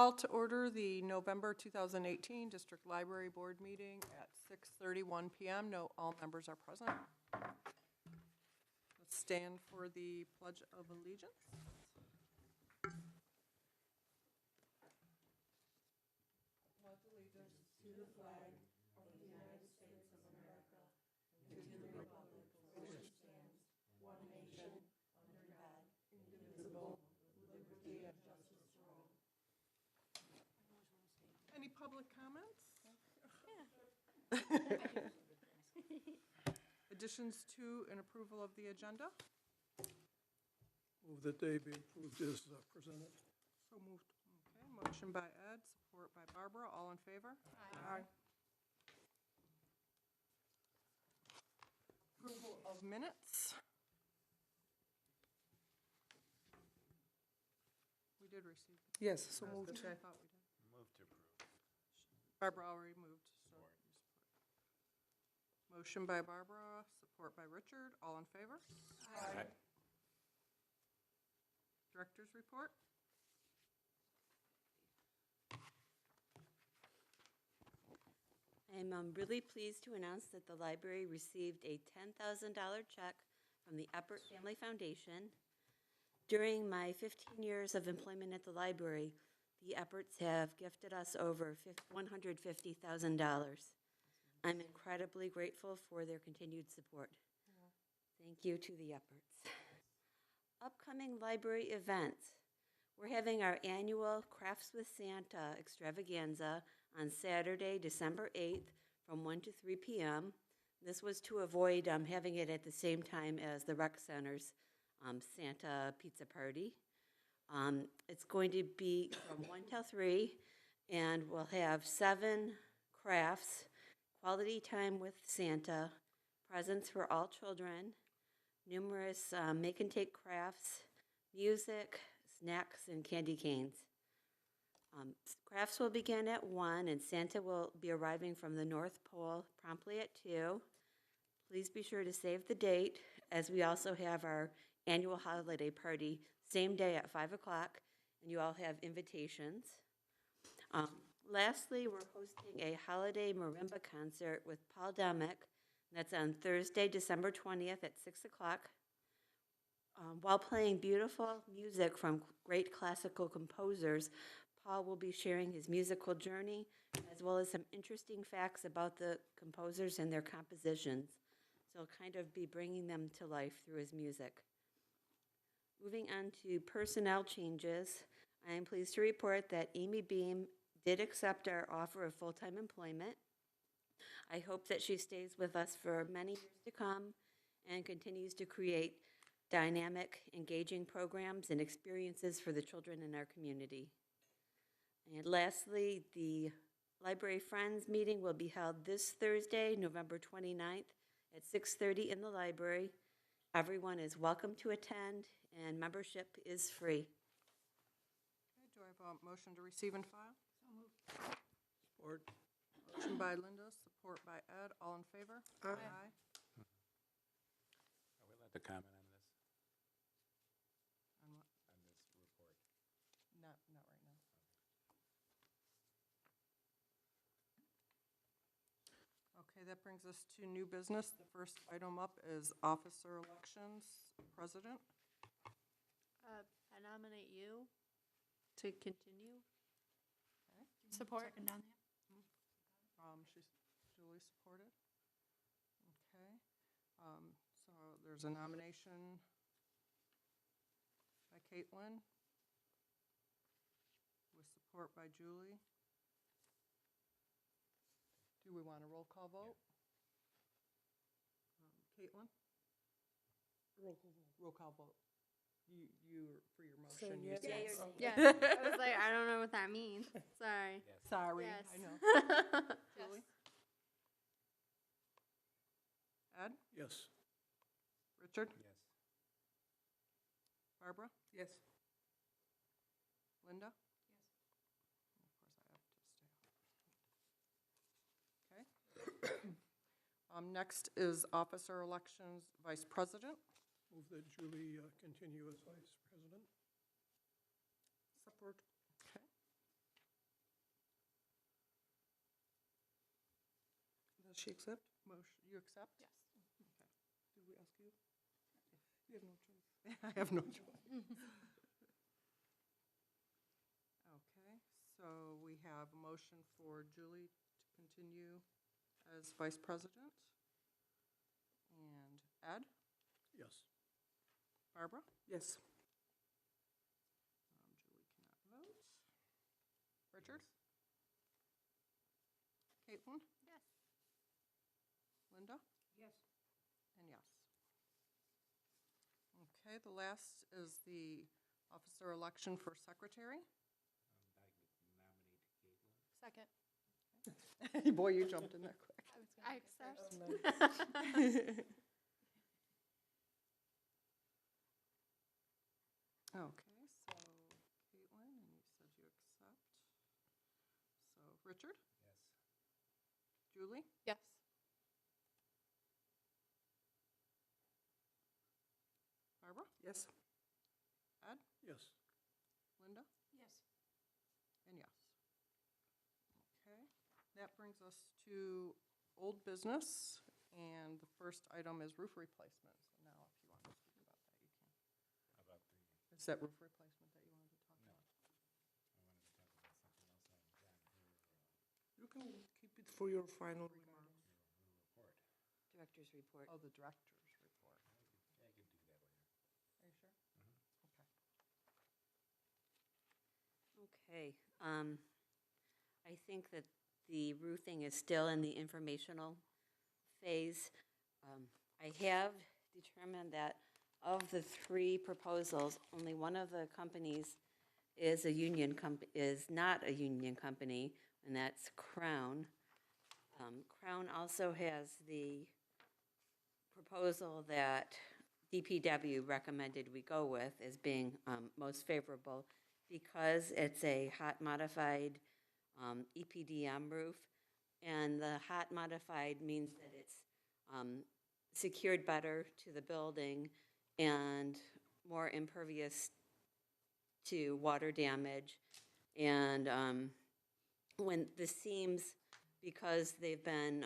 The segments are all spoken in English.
Call to order the November 2018 District Library Board meeting at 6:31 p.m. No, all members are present. Let's stand for the Pledge of Allegiance. Pledge allegiance to the flag of the United States of America and to the republic for which it stands, one nation, under God, indivisible, with liberty and justice for all. Any public comments? Additions to and approval of the agenda? Move that they be approved as presented. So moved. Okay, motion by Ed, support by Barbara. All in favor? Aye. Approval of minutes? We did receive. Yes, so That's moved. what I thought we did. Move to approve. Barbara already moved. So motion by Barbara, support by Richard. All in favor? Aye. Director's report? I'm really pleased to announce that the library received a $10,000 check from the Eppert Family Foundation. During my 15 years of employment at the library, the Epperts have gifted us over $150,000. I'm incredibly grateful for their continued support. Thank you to the Epperts. Upcoming library events. We're having our annual Crafts with Santa extravaganza on Saturday, December 8th from 1 to 3 p.m. This was to avoid having it at the same time as the rec center's Santa pizza party. It's going to be from 1 till 3, and we'll have 7 crafts, quality time with Santa, presents for all children, numerous make-and-take crafts, music, snacks, and candy canes. Crafts will begin at 1, and Santa will be arriving from the North Pole promptly at 2. Please be sure to save the date, as we also have our annual holiday party, same day at 5 o'clock, and you all have invitations. Lastly, we're hosting a holiday marimba concert with Paul Demick. That's on Thursday, December 20th at 6 o'clock. While playing beautiful music from great classical composers, Paul will be sharing his musical journey as well as some interesting facts about the composers and their compositions. So he'll kind of be bringing them to life through his music. Moving on to personnel changes, I am pleased to report that Amy Beam did accept our offer of full-time employment. I hope that she stays with us for many years to come and continues to create dynamic, engaging programs and experiences for the children in our community. And lastly, the Library Friends meeting will be held this Thursday, November 29th at 6:30 in the library. Everyone is welcome to attend, and membership is free. Okay, do I have a motion to receive and file? So moved. Support. Motion by Linda, support by Ed. All in favor? Aye. Aye. Are we allowed to comment on this, On what? on this report? Not right now. Okay, that brings us to new business. The first item up is officer elections, president. I nominate you to continue. Okay. Support. Julie supported. Okay. So there's a nomination by Caitlin with support by Julie. Do we want a roll call vote? Caitlin? Roll call vote. You for your motion. You yes. said- Yay or nay? Yeah, I was like, I don't know what that means. Sorry. Yes. Sorry, Yes. I know. Julie? Ed? Yes. Richard? Yes. Barbara? Yes. Linda? Yes. Of course, I have to stay. Okay. Next is officer elections, vice president. Move that Julie continue as vice president. Support. Okay. she accept? Motion, you accept? Yes. Did we ask you? You have no choice. I have no choice. Okay, so we have a motion for Julie to continue as vice president. And Ed, Yes. Barbara? Yes. Julie cannot vote. Richard? Caitlin? Yes. Linda? Yes. And yes. Okay, the last is the officer election for secretary. Second. Boy, you jumped in there quick. I accept. Okay, so Caitlin, and you said you accept. So Richard? Yes. Julie? Yes. Barbara? Yes. Ed? Yes. Linda? Yes. And yes. Okay, that brings us to old business, and the first item is roof replacement. So now, if you want to speak about that, you can. How about the, Is that roof replacement that you wanted to talk No. about? I wanted to talk about something else on Jan, You can keep it for your final remarks. her report. Director's report. Oh, the director's report. Yeah, I could do that later. Are you sure? Okay. Okay, I think that the roofing is still in the informational phase. I have determined that of the three proposals, only one of the companies is not a union company, and that's Crown. Crown also has the proposal that DPW recommended we go with as being most favorable because it's a hot modified EPDM roof. And the hot modified means that it's secured better to the building and more impervious to water damage. And when the seams, because they've been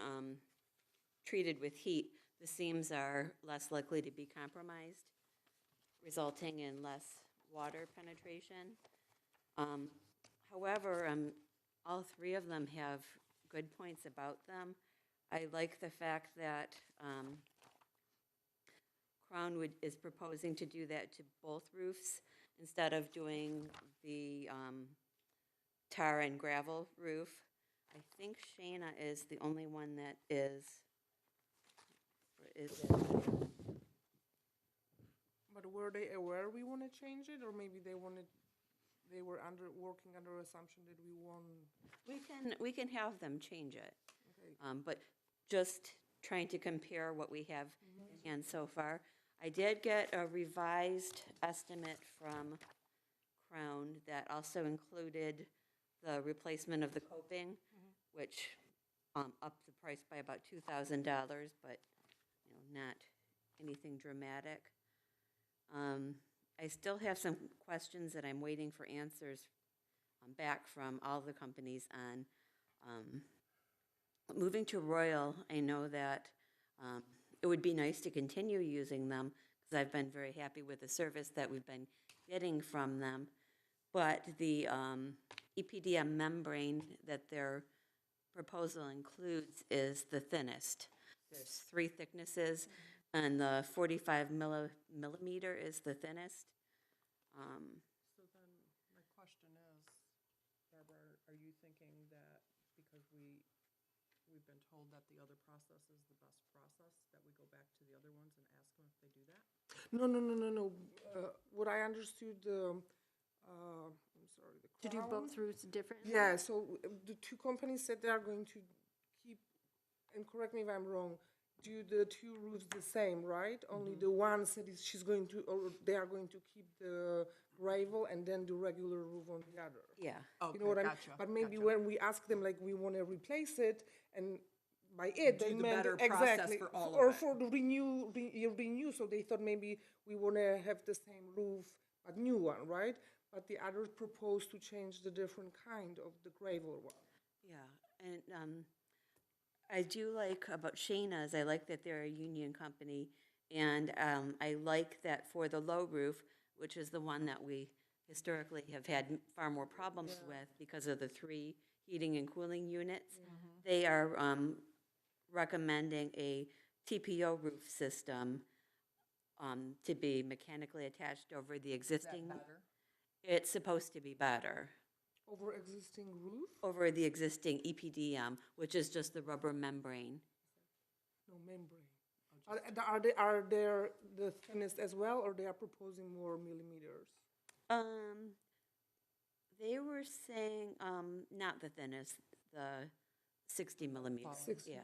treated with heat, the seams are less likely to be compromised, resulting in less water penetration. However, all three of them have good points about them. I like the fact that Crown is proposing to do that to both roofs instead of doing the tar and gravel roof. I think Shayna is the only one that is it? But were they aware we want to change it, or maybe they were working under assumption that we won? We can have them change it. Okay. But just trying to compare what we have in hand so far. I did get a revised estimate from Crown that also included the replacement of the coping, which upped the price by about $2,000, but not anything dramatic. I still have some questions that I'm waiting for answers back from all the companies on. Moving to Royal, I know that it would be nice to continue using them because I've been very happy with the service that we've been getting from them. But the EPDM membrane that their proposal includes is the thinnest. There's 3 thicknesses, and the 45 millimeter is the thinnest. So then, my question is, Barbara, are you thinking that because we've been told that the other process is the best process, that we go back to the other ones and ask them if they do that? No. What I understood, I'm sorry, the To do Crown- both routes differently? Yeah, so the two companies said they are going to keep, and correct me if I'm wrong, do the two roofs the same, right? Only the one said she's going to, or they are going to keep the gravel and then the regular roof on the other. Yeah. You know what I mean? gotcha, But maybe gotcha. when we ask them, like, we want to replace it, and by it, Do they the meant better process exactly, for all of or it. for the renew, so they thought maybe we want to have the same roof, but new one, right? But the others proposed to change the different kind of the gravel one. Yeah, and I do like about Shayna's, I like that they're a union company, and I like that for the low roof, which is the one that we historically have had far more problems with because of the 3 heating and cooling units, they are recommending a TPO roof system to be mechanically attached over the Is that existing. better? It's supposed to be better. Over existing roof? Over the existing EPDM, which is just the rubber membrane. No membrane. Are there the thinnest as well, or they are proposing more millimeters? They were saying, not the thinnest, the 60 millimeters, 6 yeah.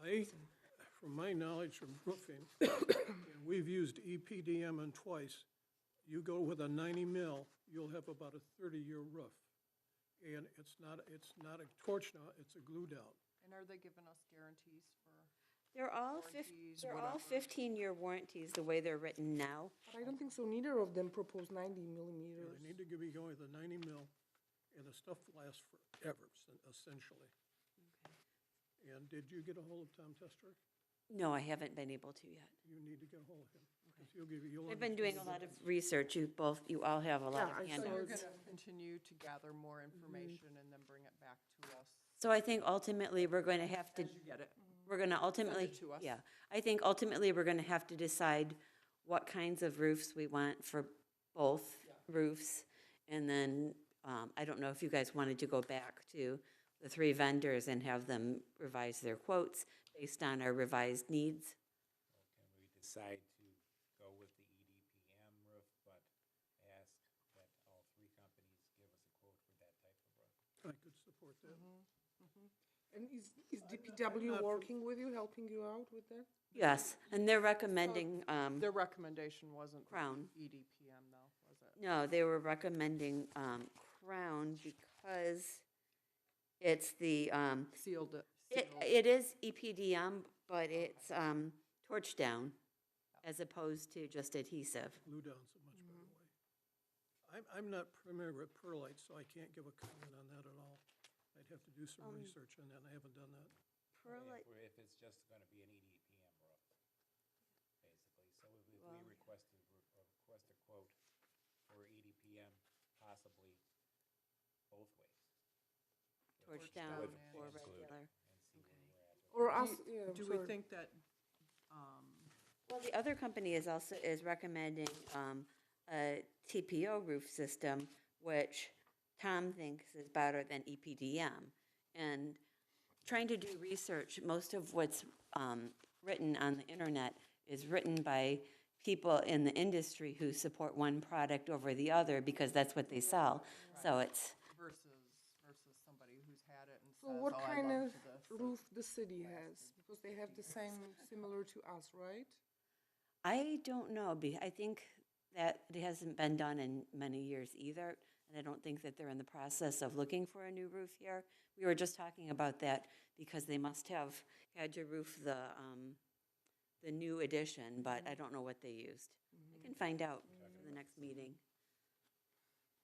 I, from my knowledge of roofing, and we've used EPDM on twice, you go with a 90 mil, you'll have about a 30-year roof. And it's not a torch knot, it's a glue down. And are they giving us guarantees for? They're all Warranties, they're all whatever. 15-year warranties, the way they're written now. But I don't think so, neither of them propose 90 Yeah, millimeters. they need to be going with a 90 mil, and the stuff lasts forever, essentially. And did you get a hold of Tom Tester? No, I haven't been able to yet. You need to get a hold of him, because you'll I've been doing a lot of research, you all have a lot Yeah, of I saw So you're handouts. gonna continue to gather more information and then bring it back to us So I think ultimately, we're going to have to as you get it. we're gonna ultimately, to us. yeah, I think ultimately, we're gonna have to decide what kinds of roofs we want for both roofs. And then, I don't know if you guys wanted to go back to the 3 vendors and have them revise their quotes based on our revised needs. Can we decide to go with the EDPM roof, but ask that all 3 companies give us a quote for that type of roof? I could support that. And is DPW working with you, helping you out with that? Yes, and they're recommending, Their recommendation wasn't the Crown. EDPM though, was it? no, they were recommending, Crown because it's the, Sealed it. it is EPDM, but it's, torch down as opposed to just adhesive. Glue down's a much better way. I'm not familiar with perlite, so I can't give a comment on that at all. I'd have to do some research on that, and I haven't done that. Perlite, If it's just gonna be an EDPM roof, basically. So if we request a quote for EDPM, possibly both ways. torch down down or and regular. And see where we're at. Or us, yeah, Do we sorry. think that, Well, the other company is also, is recommending a TPO roof system, which Tom thinks is better than EPDM. And trying to do research, most of what's written on the internet is written by people in the industry who support one product over the other because that's what they sell. So it's, versus somebody who's had it and So says, what oh, I kind love of this. roof the city has? Because they have the same, similar to us, right? I don't know, I think that it hasn't been done in many years either, and I don't think that they're in the process of looking for a new roof here. We were just talking about that because they must have had to roof the new addition, but I don't know what they used. I can find out for the next meeting.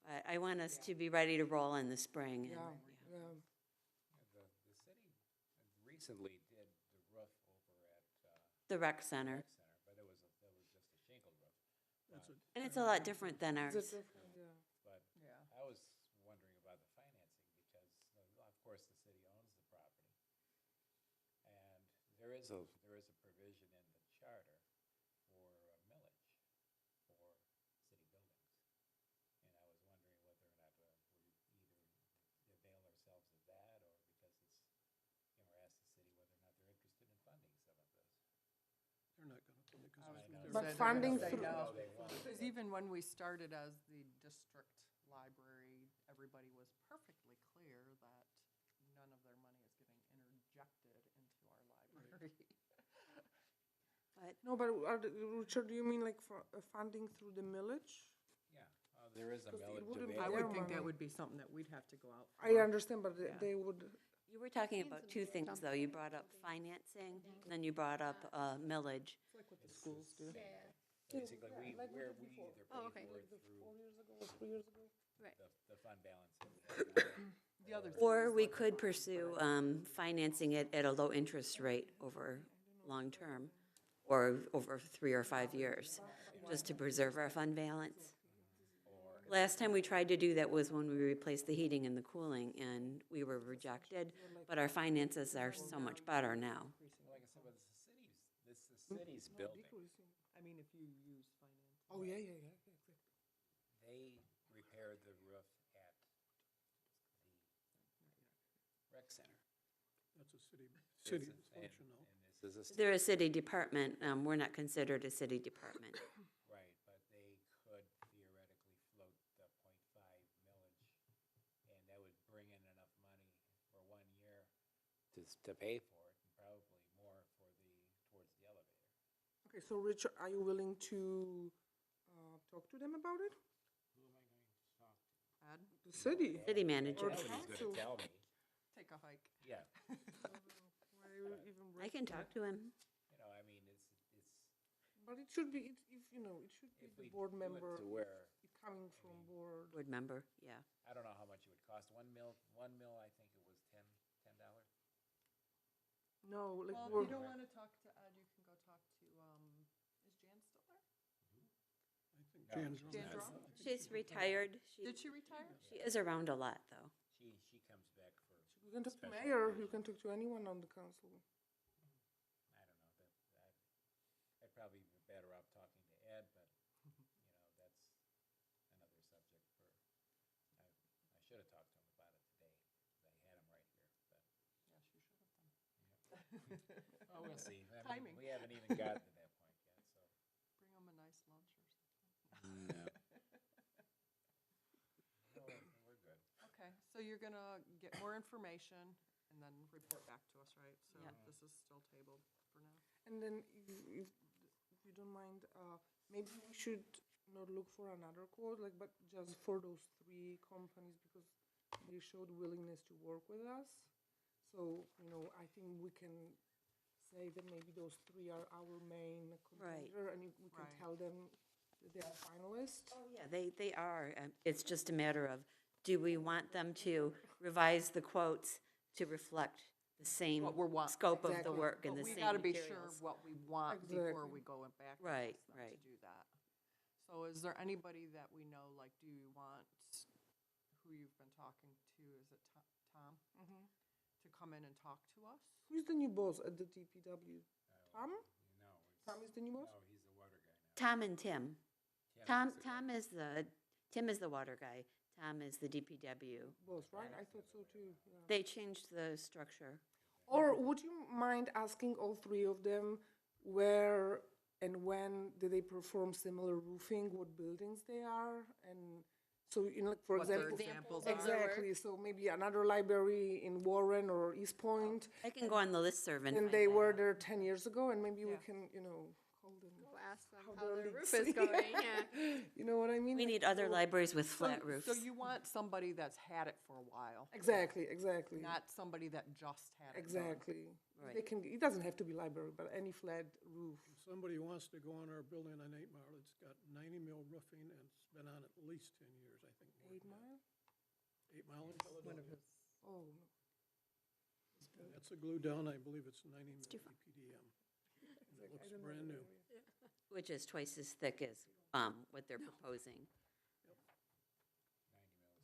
But I want us to be ready to roll in the spring. And, Yeah, yeah. The city recently did the roof over at the rec center. Rec Center, but it was just a shingle roof. That's a, And it's a lot different than Is it ours. different? Yeah. But Yeah. I was wondering about the financing because, of course, the city owns the property. And there is a provision in the charter for a millage for city buildings. And I was wondering whether or not we either avail ourselves of that or because it's, or ask the city whether or not they're interested in funding some of this. they're not gonna, because I was it's gonna their- But say they're funding gonna say through- no. They want Because even when we started as the district library, everybody was perfectly clear that none of their money is getting interjected into our library. But No, but Richard, do you mean like for funding through the millage? Yeah, there is a 'Cause it millage wouldn't be I available. would their think that money. would be something that we'd have to go out for. I understand, but Yeah. they would, you were talking about 2 things, though. You brought up financing, and then you brought up millage. It's like what the schools do. Basically, we either pay Oh, okay. for it through 4 years ago or 3 years ago. the fund balance. The other thing Or is we like- could pursue financing it at a low interest rate over long term, or over 3 or 5 years, just to preserve our fund balance. Last time we tried to do that was when we replaced the heating and the cooling, and we were rejected, but our finances are so much better now. Like I said, but it's the city's building. I mean, if you use finance. Oh, yeah, exactly. They repaired the roof at the rec center. That's a city It's a- function though. And this is a They're a city department, we're not considered a city department. right, but they could theoretically float the .5 millage, and that would bring in enough money for 1 year to pay for it, and probably more for towards the elevator. Okay, so Richard, are you willing to talk to them about it? Who am I going to talk to? Ed, The city? City manager. Nobody's council. gonna tell me, take a hike. yeah, Why you even I can talk to him. I mean, it's, But it should be, if, it should be if the we board do it member, to where, coming from board. Board member, yeah. I don't know how much it would cost, 1 mil, I think it was $10. No, like Well, if board, you don't want to talk to Ed, you can go talk to, is Jan still there? I think No, Jan's she's on Jan that. Drum? She's retired. Did she retire? She is around a lot, though. She comes back for, you can talk to special mayor, you occasions. can talk to anyone on the council. I don't know, I'd probably be better off talking to Ed, but, that's another subject for, I should have talked to him about it today, because I had him right here, but, Yes, you should have done. oh, we'll see. I mean, Timing. we haven't even gotten to that point yet, so. Bring him a nice lunch or something. No. No, we're good. Okay, so you're gonna get more information and then report back to us, right? So Yep. this is still tabled for now. And then if you don't mind, maybe we should not look for another quote, like, but just for those 3 companies, because they showed willingness to work with us. So, I think we can say that maybe those 3 are our main contender, and we can Right. tell them that they are finalists. Oh, yeah, they are. It's just a matter of, do we want them to revise the quotes to reflect the same What we're scope of the Exactly. work and But the we same gotta be sure materials? what we want before we Exactly. go back. and Right, ask them right. To do that. So is there anybody that we know, like, do you want, who you've been talking to, is it Tom? To come in and talk to us? Who's the new boss at the DPW? Tom? No, Tom is the new boss? no, he's the water guy now. Tom and Tim. Tim is the Tim is the water guy. Tom is the DPW. Boss, right? I thought so too, yeah. They changed the structure. Or would you mind asking all 3 of them where and when did they perform similar roofing, what buildings they are? And so, like, for What their example. examples are. Exactly, so maybe another library in Warren or East Point, I can go on the listserv and and find they that were out. there 10 years ago, and maybe we Yeah. can, call them. Go ask them How how their their leaks- roof is going, yeah. You know what I mean? We Like, need other so- libraries with flat roofs. So you want somebody that's had it for a while, Exactly. not somebody that just had it done. Exactly. Right. They can, it doesn't have to be library, but any flat roof. If somebody wants to go on our building on 8 Mile, it's got 90 mil roofing and it's been on at least 10 years, I think. more 8 than that. Mile? 8 Mile in One of Philadelphia. his, Oh, no. And that's a glue down, I believe it's 90 mil too far. EPDM. And it I looks don't know brand that new. area. Which is twice as thick as what they're proposing, 90 mil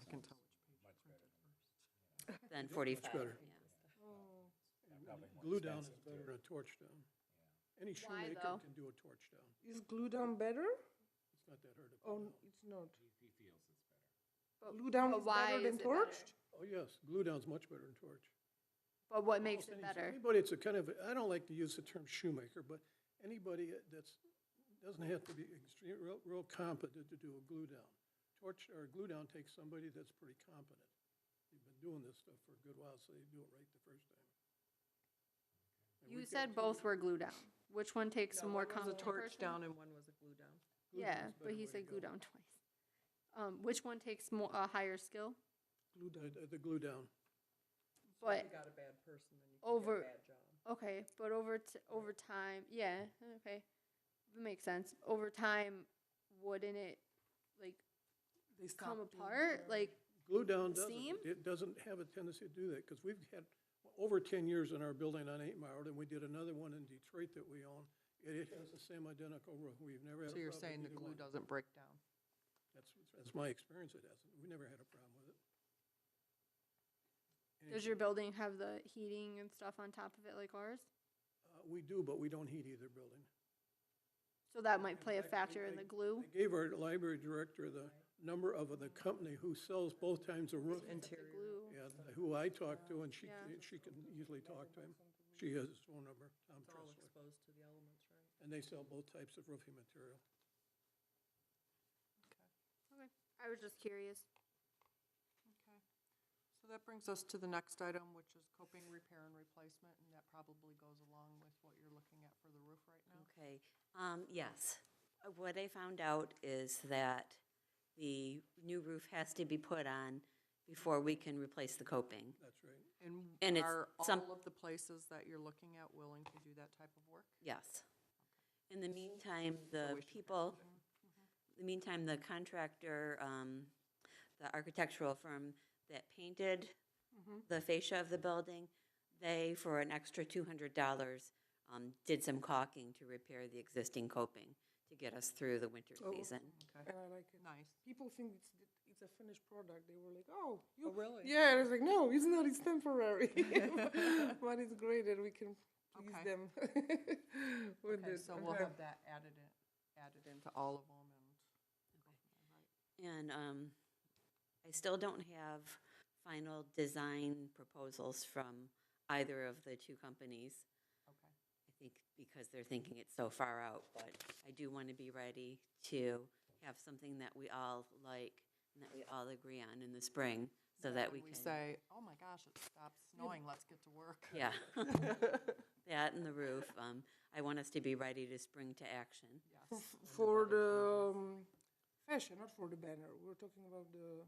I can sounds tell which page. much you better printed than, than 45. better. Yeah. Oh. probably more Glue down is expensive, better too. than a torch down. Any Why, shoemaker though? can do a torch down. Is glue down better? It's not that hard to Oh, put down. it's not. He feels it's better. But, Glue down but is why better than is it torched? Oh, yes, glue down's much better than torch. But what makes Almost it better? Anybody, it's a kind of, I don't like to use the term shoemaker, but anybody that's, doesn't have to be extreme, real competent to do a glue down. Torch or glue down takes somebody that's pretty competent. You've been doing this stuff for a good while, so you do it right the first time. And You we've got said two- both were glue down. Which one takes some more One was a competent torch person? down and one was a glue down. glue Yeah, down's but better he way to said glue go. down twice. Which one takes more, a higher skill? Glue down. The glue down. So if But- you got a bad person, then you Over- can get a bad job. Okay, but over time, yeah, okay, that makes sense. Over time, wouldn't it like They come stopped doing apart? that. Like, Glue down doesn't, Seam? it doesn't have a tendency to do that, because we've had over 10 years in our building on 8 Mile Road, and we did another one in Detroit that we own. It has the same identical roof. We've never had a So problem. you're saying the with either glue one. doesn't break down? That's my experience, it hasn't. We never had a problem with it. And Does your building have the heating and stuff on top of it like ours? We do, but we don't heat either building. So that might play a In fact, factor in the glue? I gave our library director the number of the company who sells both types of roof, Interior. Glue. and who I talked to, and she Yeah. can easily talk to him. She has his phone number, Tom It's all Tressler. exposed to the elements, right? And they sell both types of roofing material. Okay. I was just curious. Okay. So that brings us to the next item, which is coping, repair, and replacement, and that probably goes along with what you're looking at for the roof right now? Okay, yes. What I found out is that the new roof has to be put on before we can replace the coping. That's right. And And it's are some- all of the places that you're looking at willing to do that type of work? Yes. In the meantime, the we should- people, in the meantime, the contractor, the architectural firm that painted the fascia of the building, they, for an extra $200, did some caulking to repair the existing coping to get us through the winter Oh. season. Okay, And I like it. nice. People think it's a finished product. They were like, "Oh, you." Oh, really? Yeah, and it's like, no, it's not. It's temporary, but it's great that we can please Okay. them with Okay, it. so we'll have that added into all of them and. And I still don't have final design proposals from either of the two companies. Okay. I think because they're thinking it's so far out, but I do want to be ready to have something that we all like and that we all agree on in the spring, so that we We can. say, oh my gosh, it stopped snowing, let's get to work. Yeah. That and the roof. I want us to be ready to spring to action. Yes. For the fashion, not for the banner. We're talking about the.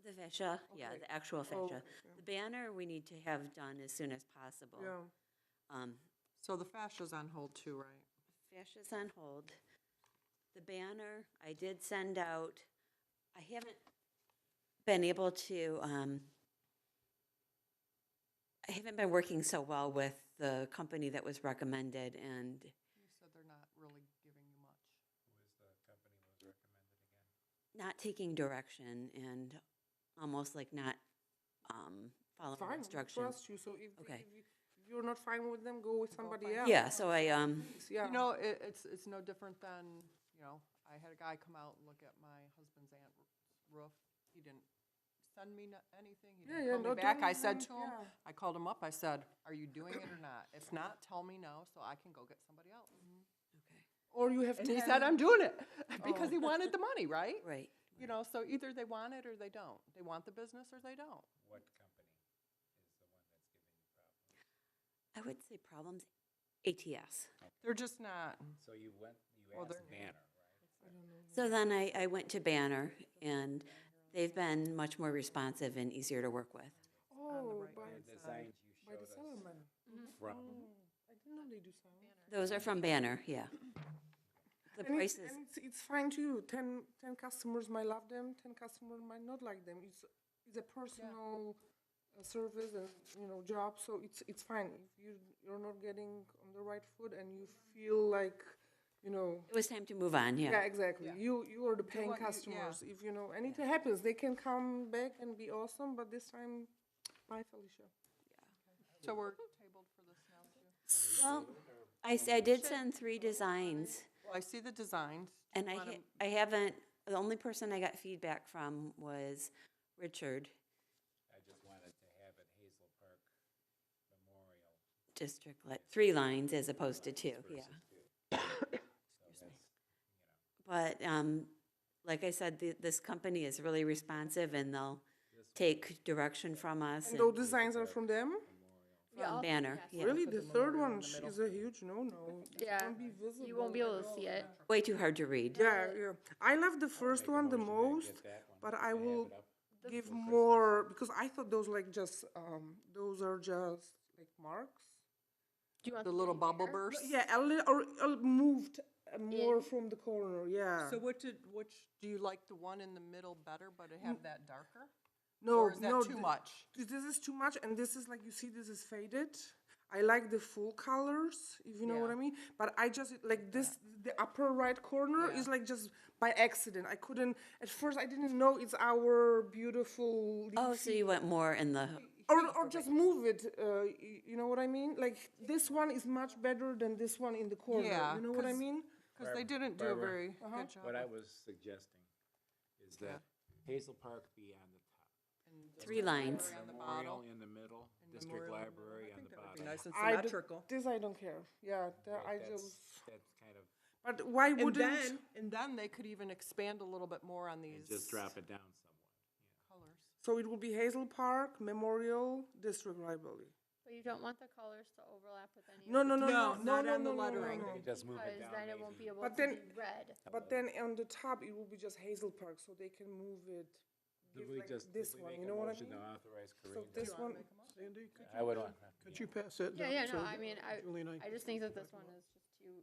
The fascia, yeah, Okay. the actual Oh, fascia. yeah. The banner, we need to have done as soon as possible. Yeah. So the fascia's on hold too, right? Fascia's on hold. The banner, I did send out, I haven't been able to, I haven't been working so well with the company that was recommended, and You said they're not really giving you much. Who is the company was recommended again? not taking direction, and almost like not following Fine. We instructions. trust you. So Okay. if you're not fine with them, go with somebody find- else. Yeah, so I, Yeah. You know, it's no different than, you know, I had a guy come out and look at my husband's aunt's roof. He didn't send me anything. He didn't call me no, back. don't I said even- to him, yeah. I called him up, I said, are you doing it or not? If not, tell me now so I can go get somebody else. okay, Or you have And 10. he said, I'm doing it, because he wanted the money, right? right. You know, so either they want it or they don't. They want the business or they don't. What company is the one that's giving you problems? I would say problems, ATS. They're just not. So you went, you Well, asked they're- Banner, right? So then I went to Banner, and they've been much more responsive and easier to work with. Oh, right by, The designs you by the showed us settlement. from, I didn't know they do salmon. Those are from Banner, yeah. The And prices, it's fine too. 10 customers might love them, 10 customers might not like them. It's a personal service and job, so it's fine. If you're not getting on the right foot and you feel like it was time to move on, yeah, yeah. exactly. Yeah. You are the paying what you- yeah. customers. If anything happens, they can come back and be awesome. But this time, bye, Felicia. So we're tabled for this now too? Well, I did send 3 designs, Well, I see the designs. Do and you wanna- I haven't, the only person I got feedback from was Richard, I just wanted to have it Hazel Park Memorial. District, 3 lines as opposed to 2, yeah. So that's, But, like I said, this company is really responsive, and they'll take direction from us And and those designs are from them. from Banner, yeah. Really, the third one is a huge no-no. It Yeah. won't be visible. You won't be able to see it. Way too hard to read. Yeah. I love the first one the most, that one, but to I have will it up. give more because I thought those those are just like marks. Do you want The little bubble bursts? Yeah, or moved more from the corner. Yeah. So which do you like the one in the middle better, but it have that darker? No, Or is that no, too much? This is too much, and this is like, you see, this is faded. I like the full colors, if you know what Yeah. I mean. But I just, like this, the upper right corner Yeah. is like just by accident. I couldn't, at first I didn't know it's our beautiful Oh, so you went more in the, or just move it, you know what I mean? Like, this one is much better than this one in the corner, Yeah, you know what I 'cause- mean? Because they didn't do a Barbara, very good job. What I of- was suggesting is that Hazel Park be on the top. and 3 lines. on the Memorial bottom. in the middle, and District Memorial in the middle. Library I on think the that would be bottom. nice and I don't- symmetrical. This I don't care, yeah, Right, I that's- just, That's kind of, but why And wouldn't? then they could even expand a little bit more on and these just drop it down somewhat. colors. So it will be Hazel Park, Memorial, District Library. But you don't want the colors to overlap with any No, of no, the no, no, No, no, not no, on the no, no, lettering. no, You no. could just move it because down then it won't be maybe. able But to then- be red. But then on the top, it will be just Hazel Park, so they can move it, Did give we like just, this did we one, make you a know what I motion mean? to authorize So Corinne? this Do you wanna one, make a motion? Sandy, could I would want. could you pass that Yeah, down? yeah, so no, I mean, Julie and I just think that this one is just too.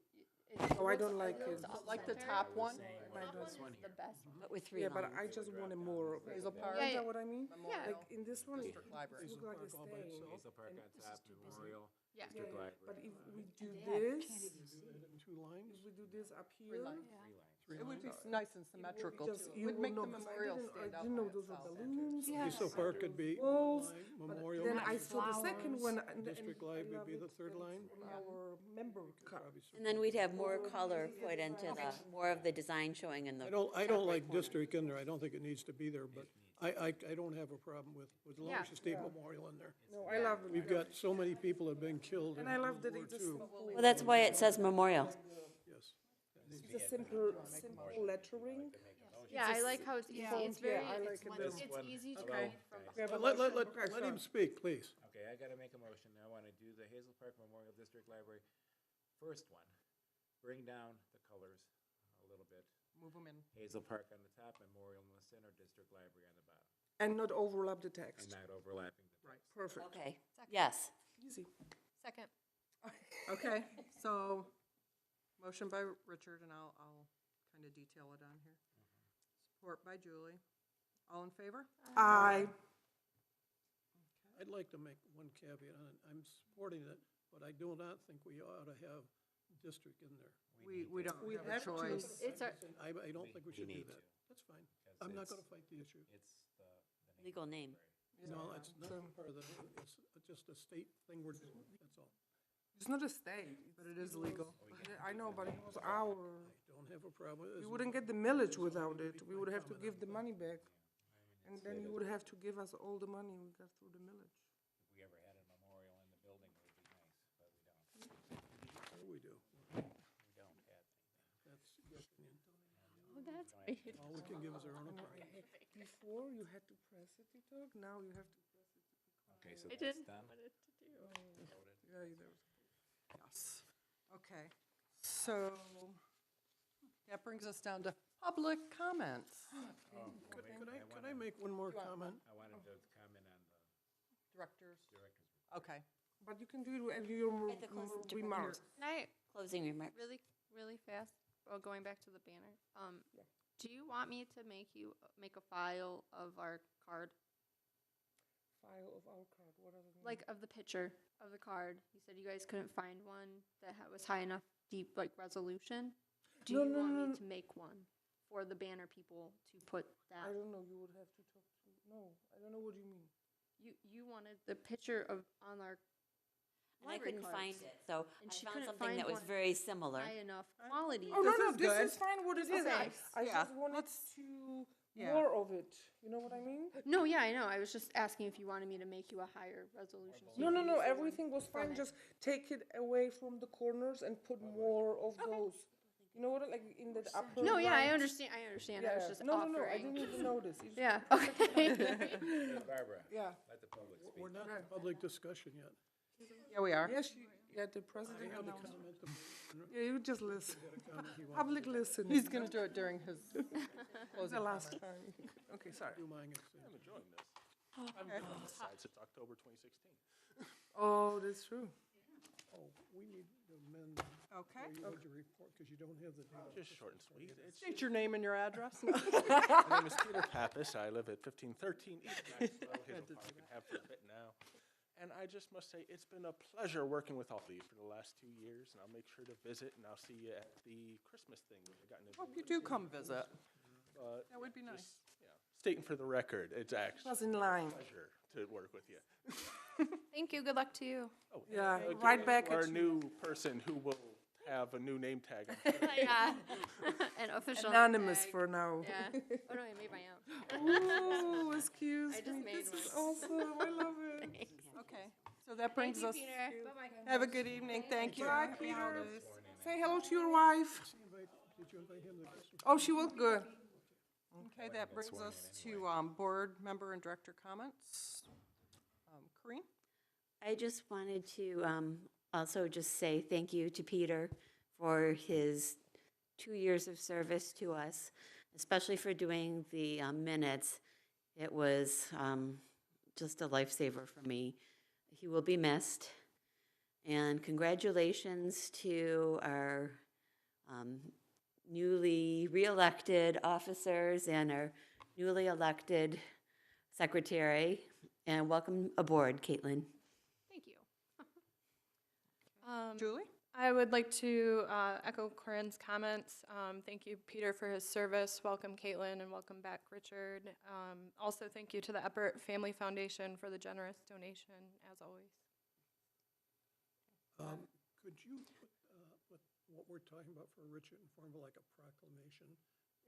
Oh, I don't like it. Like the top one? This one The here. best one. but with 3 yeah, but lines. I just wanted more of it. Hazel Park? Yeah, Is yeah. that what I mean? Memorial. Like, in this one, it District Library. looks like it's Park all by staying. itself. Hazel Park on top, Memorial, Yeah. District But Library. if we do this, In 2 lines? if we do this up here, lines. 3 It would lines? be nice and symmetrical just, too. you Would will make know, the 'cause memorial I stand out didn't know by those were itself. balloons. Hazel Park could be Balls, line, but Memorial. then I District saw the second one, and District I Library love be it the third when line? it's on our member card. Probably so. And then we'd have more color put into the, more of the design showing in the. I don't like district in there, I don't think it needs to be there, but I don't have a problem with, as long as you state Memorial in there. No, I love it. We've got so many people have been killed in And I love World that War it's a II. simple, Well, that's why it says memorial. Yes. it's a simple lettering. Yeah, I like how it's easy. It's Yeah, very, I like it's, it This it's one- easy to Okay. read from. We have a Let motion. Okay, let him sorry. speak, please. Okay, I gotta make a motion. I wanna do the Hazel Park Memorial District Library, first one. Bring down the colors a little bit. Move them in. Hazel Park on the top, Memorial in the center, District Library on the bottom. And not overlap the And text. not overlapping the Right. text. Perfect. Okay, yes. Easy. Second. Okay, so, motion by Richard, and I'll kind of detail it on here. Support by Julie. All in favor? I, I'd like to make one caveat on it. I'm supporting it, but I do not think we ought to have district in there. We don't We have a have to. choice. It's our, I don't think we should do need that. to. That's fine. Because I'm not it's- gonna fight the issue. It's the name. Legal name. No, it's not part of the, it's just a state thing we're doing, that's all. it's not a state. But it is legal. I know, but it was our, I don't have a problem with we it. wouldn't get the millage without it. We would have to give the money back. And then you would have to give us all the money we got through the millage. If we ever had a memorial in the building, it would be nice, but we don't. What do we do? We don't have anything. That's your opinion. oh, that's right. All we can give is our own opinion. Before, you had to press it to talk, now you have to press it to be Okay, so I that's didn't done. know what it to do. Voted. Yeah, there was. Yes. Okay, so that brings us down to public comments. Oh, Could wait, could I make one more comment? I wanted to comment on the Directors, director's report. okay. But you can do it at your At the close of the remarks. Can I Closing remarks. really fast? Going back to the banner. Do you want me to make a file of our card, File of our card, what does it mean? like of the picture of the card? You said you guys couldn't find one that was high enough, deep like resolution. Do No, you no, want no, me to make one for the banner people to put that? I don't know, you would have to talk to, no, I don't know what you mean. You wanted the picture of on our And I library couldn't cards. find it, so And I she found couldn't something that find was one very similar. high enough quality. Oh, no, This no, is this good. is fine what it is. Okay. I Yeah, just wanted let's- to, yeah. more of it, you know what I mean? No, yeah, I know. I was just asking if you wanted me to make you a higher resolution. so No, you no, could no, use the one everything was from fine, it. just take it away from the corners and put more of those. You know what, like in the upper No, yeah, I right? understand. I understand. I was Yeah, just no, offering. no, I didn't even notice. It's- Yeah. Okay. Hey, Barbara, Yeah, let the public speak. We're not in public discussion yet. Yeah, we are. yes, the I president had a announced. comment. Yeah, you just listen, Comment he wanted public listening. He's gonna do it during his closing The last comment. time. Okay, sorry. to do mine. It's- I'm enjoying this. I've been on this side since October 2016. Oh, that's true. Oh, we need to amend Okay. where you had your report, because you don't have the date. Just short and sweet. State your name and your address. My name is Peter Pappas. I live at 1513 East Maxwell, Hazel Park, and have for a bit now. And I just must say, it's been a pleasure working with all of you for the last 2 years, and I'll make sure to visit, and I'll see you at the Christmas thing. We've gotten to Hope you do come visit. That would be nice. just, stating for the record, it's actually Was in line. a pleasure to work with you. Thank you. Good luck to you. Oh, Yeah, and, right back Our at you. new person who will have a new name tag. Yeah. An official. Anonymous tag. for now. Yeah. Oh no, I made my own. Oh, excuse I just me. made This is one. awesome. I love it. Okay, so that brings us, Peter. Bye-bye. have a good evening. Thank you. Bye, Happy Peter. holidays. Say hello to your wife. Did you invite him to Christmas? Oh, she was good. Okay, that brings us to board member and director comments. Corinne? I just wanted to also just say thank you to Peter for his 2 years of service to us, especially for doing the minutes. It was just a lifesaver for me. He will be missed. And congratulations to our newly re-elected officers and our newly elected secretary. And welcome aboard, Caitlin. Thank you. Julie? I would like to echo Corinne's comments. Thank you, Peter, for his service. Welcome, Caitlin, and welcome back, Richard. Also, thank you to the Eppert Family Foundation for the generous donation, as always. Could you put what we're talking about for Richard in form of like a proclamation,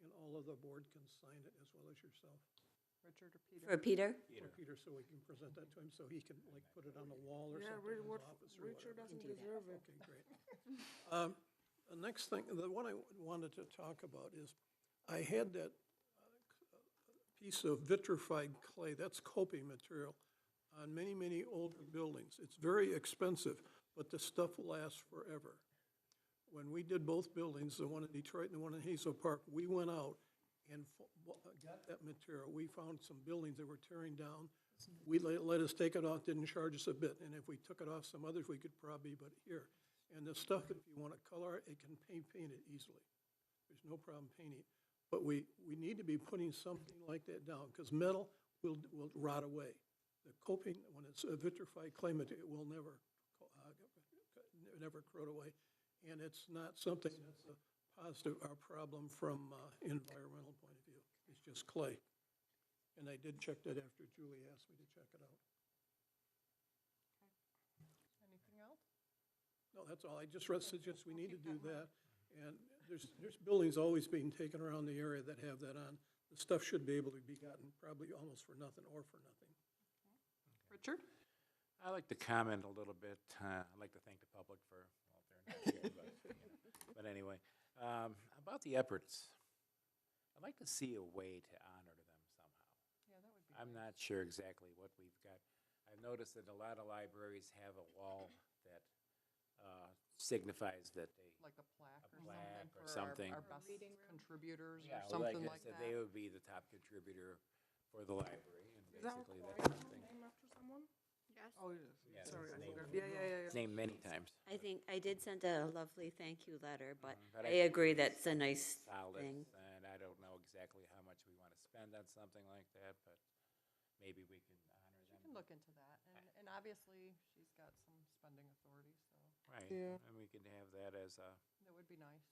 and all of the board can sign it as well as yourself? Richard or Peter? For Peter? For Peter, so we can present that to him, so he can like put it on the wall or Yeah, something in his what, office or Richard whatever. doesn't deserve it. Okay, great. The next thing, the one I wanted to talk about is, I had that piece of vitrified clay, that's coping material, on many, many older buildings. It's very expensive, but the stuff lasts forever. When we did both buildings, the one in Detroit and the one in Hazel Park, we went out and got that material. We found some buildings that were tearing down. We let us take it off, didn't charge us a bit, and if we took it off some others, we could probably, but here. And the stuff, if you want to color it, it can paint it easily. There's no problem painting it. But we need to be putting something like that down, because metal will rot away. The coping, when it's a vitrified clay material, it will never corrode away. And it's not something that's a positive or problem from environmental point of view. It's just clay. And I did check that after Julie asked me to check it out. Anything else? No, that's all. I just suggest we need to do that. And there's buildings always being taken around the area that have that on. The stuff should be able to be gotten probably almost for nothing or for nothing. Richard? I'd like to comment a little bit. I'd like to thank the public for, well, they're not here, but anyway, about the Epperts. I'd like to see a way to honor them somehow. Yeah, that would be. I'm not sure exactly what we've got. I've noticed that a lot of libraries have a wall that signifies that they, Like a plaque A or plaque or something something. for our best contributors or yeah, something like like that that. they would be the top contributor for the library, and Is that basically required that's to something. name after someone? Yes. Oh, it is. Yeah, Sorry, it's I named- forgot. Yeah. It's named many times. I think I did send a lovely thank you letter, but But I agree that's a nice solid, thing. and I don't know exactly how much we want to spend on something like that, but maybe we can honor She them. can look into that, and obviously, she's got some spending authority, so Right, Yeah. and we can have that as that would be nice.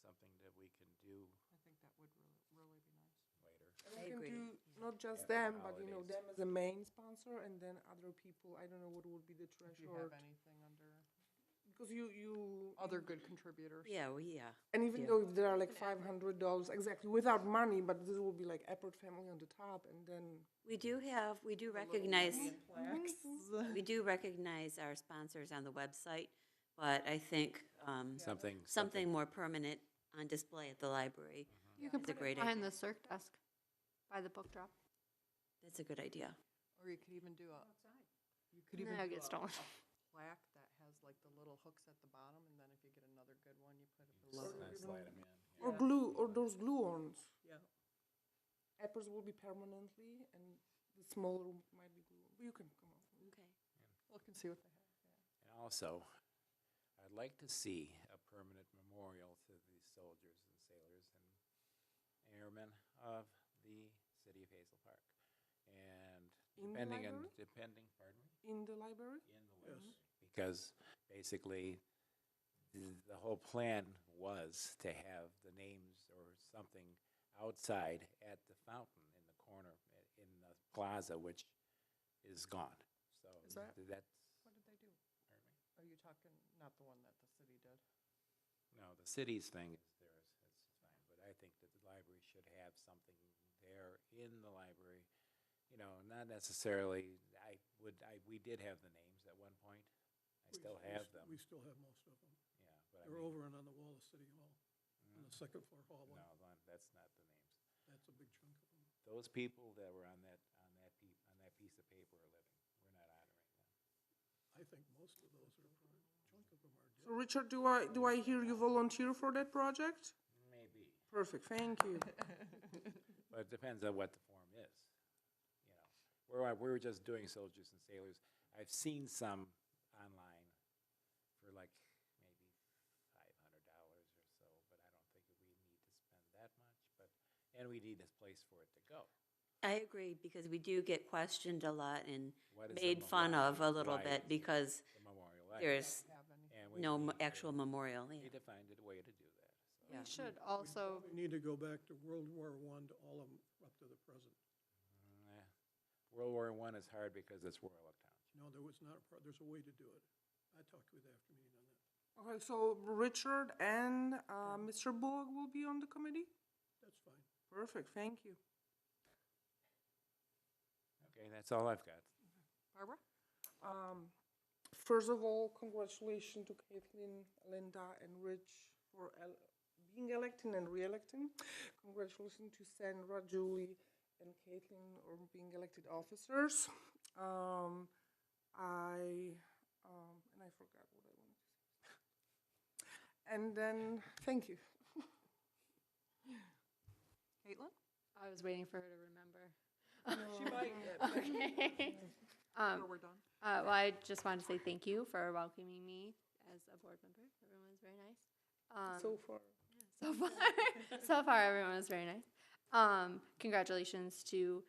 something that we can do I think that would really be nice. later. And I we can agree. do not just After them, the but you know, holidays. them as a main sponsor, and then other people. I don't know what would be the If you threshold, have anything under because you other good contributors. Yeah, yeah. and even Yeah. though if there are like $500 exactly without money, but this will be like Eppert family on the top, and then We do recognize, Plaques. we do recognize our sponsors on the website, but I think something more permanent on display at the library You can is a put great it behind idea. the circ desk by the book drop. That's a good idea. Or you could even do a. You could No, even it do gets a stolen. plaque that has like the little hooks at the bottom, and then if you get another good one, you put it Just below. slide 'em in. or glue or those glue ons. Yeah. Eppers will be permanently, and the smaller might be glue. But you can come on. Okay. Look and see what they have. And also, I'd like to see a permanent memorial to the soldiers and sailors and airmen of the city of Hazel Park. And In the depending on, library? depending, pardon me? In the library? In the library. Because basically, the whole plan was to have the names or something outside at the fountain in the corner, in the plaza, which is gone. So Is that- that's, What did they do? pardon me? Are you talking, not the one that the city did? No, the city's thing is theirs, it's fine, but I think that the library should have something there in the library. You know, not necessarily, we did have the names at one point. I still have them, We still have most of them. yeah, but I They're mean, over and on the wall of City Hall, on the second floor hallway. no, that's not the names. That's a big chunk of them. Those people that were on that piece of paper are living. We're not honoring them. I think most of those are, a chunk of them are So dead. Richard, do I hear you volunteer for that project? Maybe, Perfect, thank you. but it depends on what the form is. You know, we were just doing soldiers and sailors. I've seen some online for like maybe $500 or so, but I don't think we need to spend that much. And we need a place for it to go. I agree, because we do get questioned a lot and What is the made fun of a little why bit is because the memorial library? there's Have any? And we no need to- actual memorial. We Yeah. need to find a way to do that. So. Yeah. We should also, We need to go back to World War I to all of them up to the present. World War I is hard because it's Warlock Township. No, there was not, there's a way to do it. I talked with after meeting on that. Okay, so Richard and Mr. Bullock will be on the committee? That's fine. Perfect, thank you. Okay, that's all I've got. Barbara? First of all, congratulations to Caitlin, Linda, and Rich for being elected and re-electing. Congratulations to Sandra, Julie, and Caitlin on being elected officers. And I forgot what I wanted to say. And then, thank you. Caitlin? I was waiting for her to remember. She might. Okay. After we're done. Well, I just wanted to say thank you for welcoming me as a board member. Everyone was very nice. So far. So far, so far, everyone was very nice. Congratulations to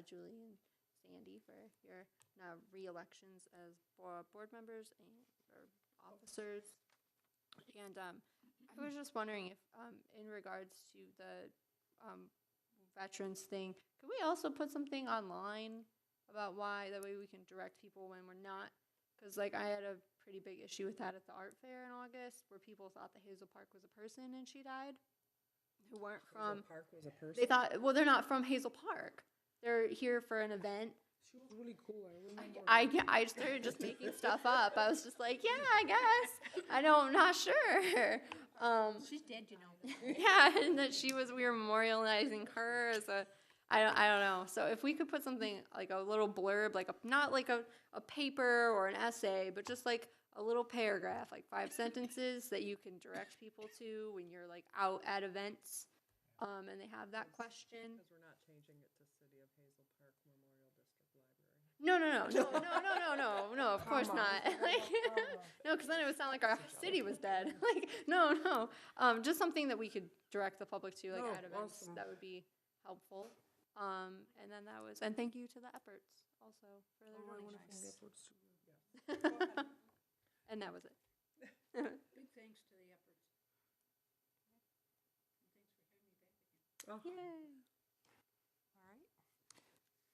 Julie and Sandy for your re-elections as board members and or officers. And I was just wondering if, in regards to the veterans thing, could we also put something online about why? That way we can direct people when we're not. Because, like, I had a pretty big issue with that at the art fair in August, where people thought that Hazel Park was a person and she died, who weren't from. Park was a person. They thought, well, they're not from Hazel Park. They're here for an event. She was really cool, I remember. I started just making stuff up. I was just like, yeah, I guess. I'm not sure. She's dead, you know. Yeah, and that we were memorializing her as I don't know. So if we could put something like a little blurb, like not like a paper or an essay, but just like a little paragraph, like 5 sentences that you can direct people to when you're like out at events, and they have that question. Because we're not changing it to City of Hazel Park Memorial District Library. No, of course not. Like, no, because then it would sound like our city was dead. Like, no. Just something that we could direct the public to, like No, at events. awesome. That would be helpful. And then and thank you to the Epperts also for their Oh, I wanna donations. thank efforts too. And that was it. Big thanks to the efforts. Thanks for having me back again. Oh, Yay. All right.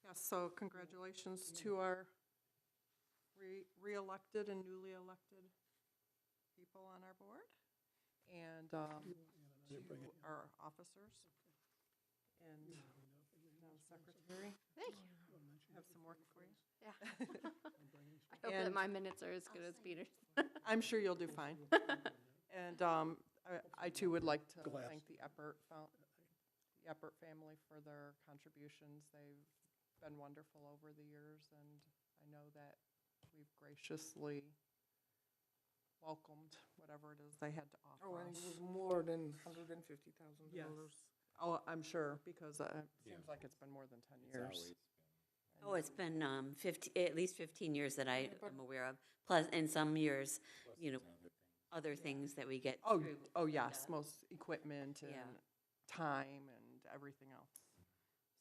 Yes, so congratulations to our re-elected and newly elected people on our board, and to our officers, and secretary. Thank you. Have some work for you. Yeah. I hope that And- my minutes are as good as Peter's. I'm sure you'll do fine. And I too would like to Glass. thank the Eppert family for their contributions. They've been wonderful over the years, and I know that we've graciously welcomed whatever it is they had to offer Oh, and it us. was more than $150,000. Oh, I'm sure, because it Yeah. seems like it's been more than 10 It's years. always been Oh, it's been at least 15 years that I am aware of, plus, in some years, you know, other things that we get Oh, through. oh, yes, most equipment and Yeah. time and everything else.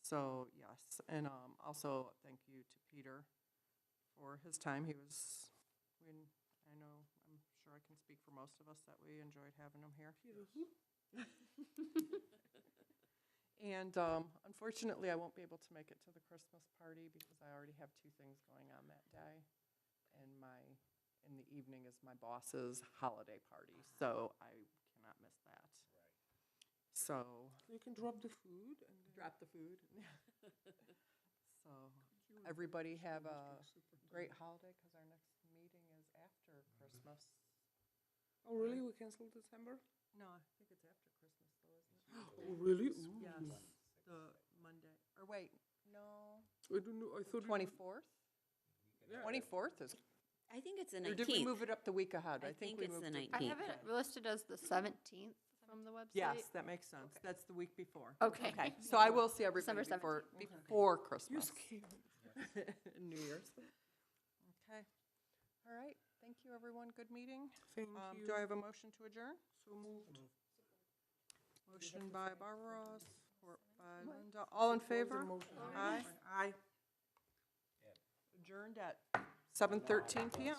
So, yes, and also thank you to Peter for his time. I know, I'm sure I can speak for most of us that we enjoyed having him here. And unfortunately, I won't be able to make it to the Christmas party because I already have two things going on that day. And in the evening is my boss's holiday party, so I cannot miss that. So, You can drop the food and then drop the food. So, everybody have a great holiday because our next meeting is after Christmas. Oh, really? We cancel December? No, I think it's after Christmas though, isn't it? Oh, really? Ooh. Yes, the Monday, or wait, no, I don't know, I thought. 24th? Yeah. 24th is, I think it's the or did we 19th. move it up the week ahead? I think think we it's the moved it. 19th. I have it listed as the 17th from the website. Yes, that makes sense. That's the week before. Okay. Okay, so I will see everybody December before You Christmas. scared. New Year's. Okay. All right. Thank you, everyone. Good meeting. Thank you. Do I have a motion to adjourn? So moved. Motion by Barbara, support by Linda. All in favor? motion. Aye. Aye. Adjourned at 7:13 PM.